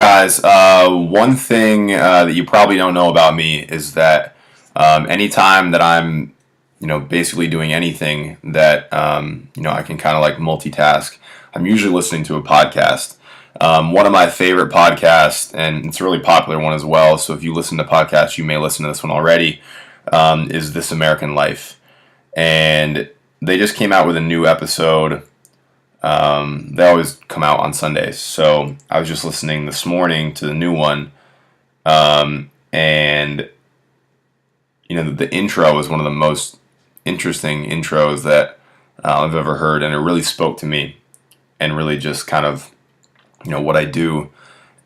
Guys, one thing that you probably don't know about me is that anytime that I'm, basically doing anything that, I can kind of like multitask, I'm usually listening to a podcast. One of my favorite podcasts, and it's a really popular one as well, so if you listen to podcasts, you may listen to this one already, is This American Life. And they just came out with a new episode. They always come out on Sundays. So I was just listening this morning to the new one. And, the intro is one of the most interesting intros that I've ever heard. And it really spoke to me and really just kind of, what I do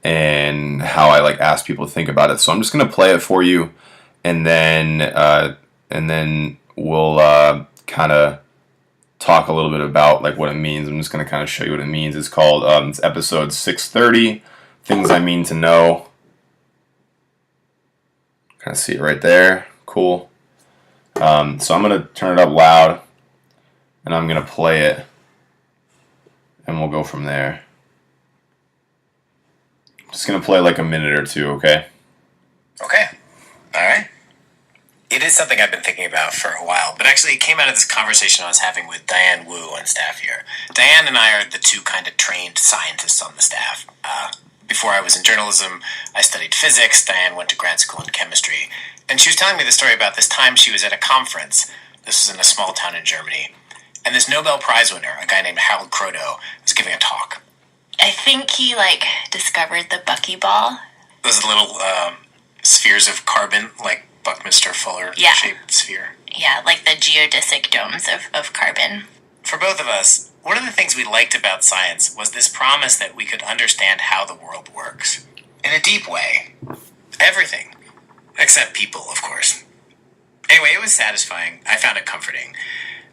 and how I like ask people to think about it. So I'm just going to play it for you. And then we'll kind of talk a little bit about like what it means. I'm just going to kind of show you what it means. It's called it's episode 630, Things I Mean to Know. Kind of see it right there. Cool. So I'm going to turn it up loud and I'm going to play it and we'll go from there. Just going to play like a minute or two, okay? Okay. All right. It is something I've been thinking about for a while, but actually it came out of this conversation I was having with Diane Wu on staff here. Diane and I are the two kind of trained scientists on the staff. Before I was in journalism, I studied physics. Diane went to grad school in chemistry. And she was telling me the story about this time she was at a conference. This was in a small town in Germany. And this Nobel Prize winner, a guy named Harold Kroto, was giving a talk. I think he, discovered the buckyball. Those little spheres of carbon, like Buckminster Fuller-shaped sphere. Yeah, like the geodesic domes of carbon. For both of us, one of the things we liked about science was this promise that we could understand how the world works. In a deep way. Everything. Except people, of course. Anyway, it was satisfying. I found it comforting.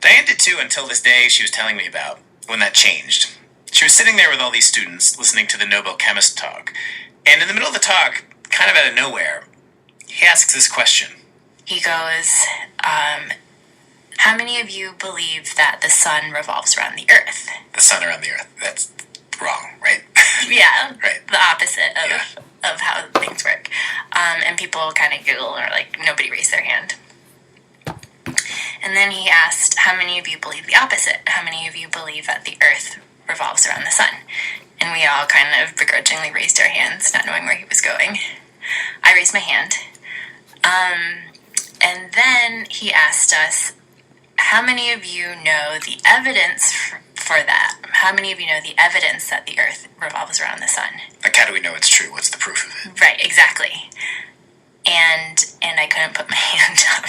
Diane did too until this day she was telling me about, when that changed. She was sitting there with all these students, listening to the Nobel chemist talk. And in the middle of the talk, kind of out of nowhere, he asks this question. He goes, how many of you believe that the sun revolves around the earth? The sun around the earth. That's wrong, right? Yeah, right. The opposite of how things work. And people kind of giggle or nobody raised their hand. And then he asked, how many of you believe the opposite? How many of you believe that the earth revolves around the sun? And we all kind of begrudgingly raised our hands, not knowing where he was going. I raised my hand. And then he asked us, how many of you know the evidence for that? How many of you know the evidence that the earth revolves around the sun? Like, how do we know it's true? What's the proof of it? Right, exactly. And I couldn't put my hand up.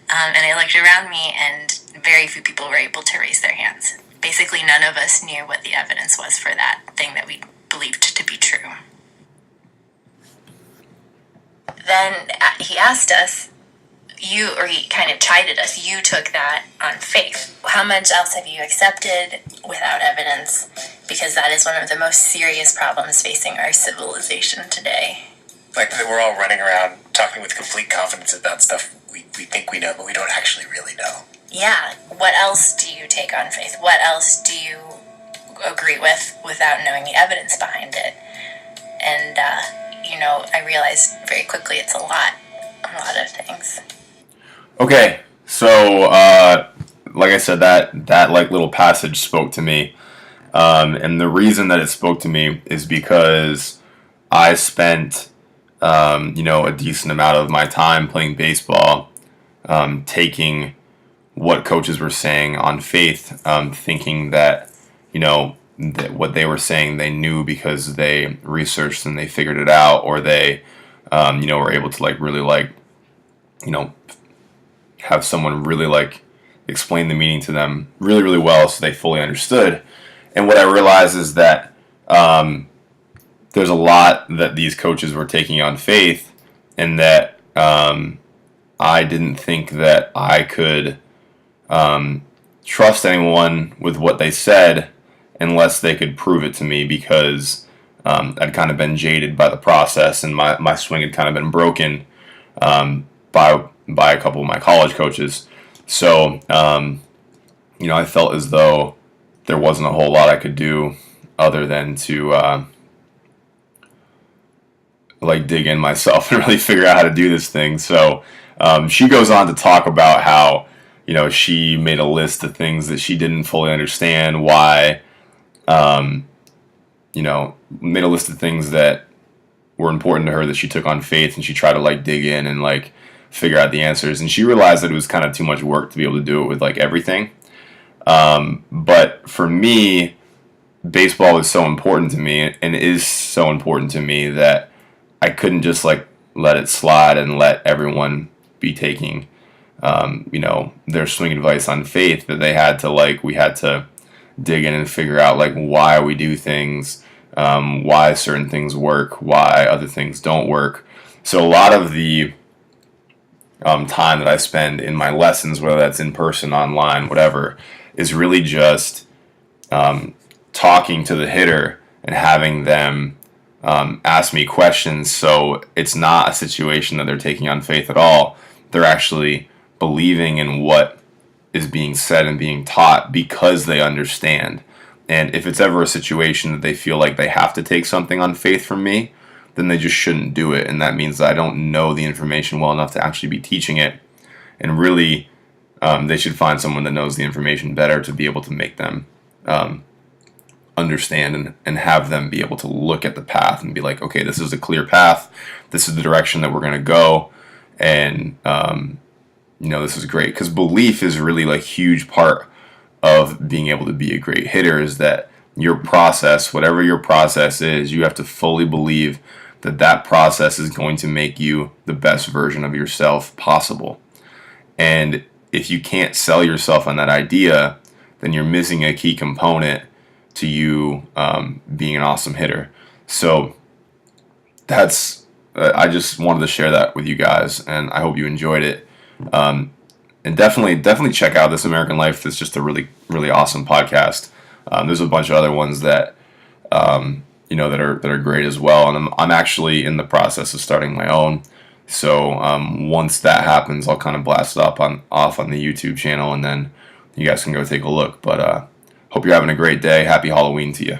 And I looked around me, and very few people were able to raise their hands. Basically, none of us knew what the evidence was for that thing that we believed to be true. Then he asked us, he kind of chided us, you took that on faith. How much else have you accepted without evidence? Because that is one of the most serious problems facing our civilization today. Like that we're all running around talking with complete confidence about stuff we think we know, but we don't actually really know. Yeah. What else do you take on faith? What else do you agree with without knowing the evidence behind it? And, I realized very quickly it's a lot of things. Okay, so like I said, that like little passage spoke to me, and the reason that it spoke to me is because I spent a decent amount of my time playing baseball, taking what coaches were saying on faith, thinking that that what they were saying they knew because they researched and they figured it out, or they were able to really have someone really explain the meaning to them really, really well so they fully understood. And what I realized is that there's a lot that these coaches were taking on faith, and that I didn't think that I could trust anyone with what they said unless they could prove it to me, because I'd kind of been jaded by the process, and my swing had kind of been broken by a couple of my college coaches. So, I felt as though there wasn't a whole lot I could do other than to like dig in myself and really figure out how to do this thing. So she goes on to talk about how, she made a list of things that she didn't fully understand why, made a list of things that were important to her that she took on faith, and she tried to like dig in and like figure out the answers. And she realized that it was kind of too much work to be able to do it with like everything. But for me, baseball was so important to me and is so important to me that I couldn't just like let it slide and let everyone be taking, their swing advice on faith. That we had to dig in and figure out like why we do things, why certain things work, why other things don't work. So a lot of the time that I spend in my lessons, whether that's in person, online, whatever, is really just talking to the hitter and having them ask me questions. So it's not a situation that they're taking on faith at all. They're actually believing in what is being said and being taught because they understand. And if it's ever a situation that they feel like they have to take something on faith from me, then they just shouldn't do it. And that means that I don't know the information well enough to actually be teaching it. And really, they should find someone that knows the information better to be able to make them understand and have them be able to look at the path and be like, okay, this is a clear path. This is the direction that we're going to go. And, this is great. Because belief is really like huge part of being able to be a great hitter, is that your process, whatever your process is, you have to fully believe that that process is going to make you the best version of yourself possible. And if you can't sell yourself on that idea, then you're missing a key component to you being an awesome hitter. So that's I just wanted to share that with you guys, and I hope you enjoyed it. And definitely check out This American Life. That's just a really, really awesome podcast. There's a bunch of other ones that that are great as well. And I'm actually in the process of starting my own. So once that happens, I'll kind of blast it off on the YouTube channel, and then you guys can go take a look. But hope you're having a great day. Happy Halloween to you.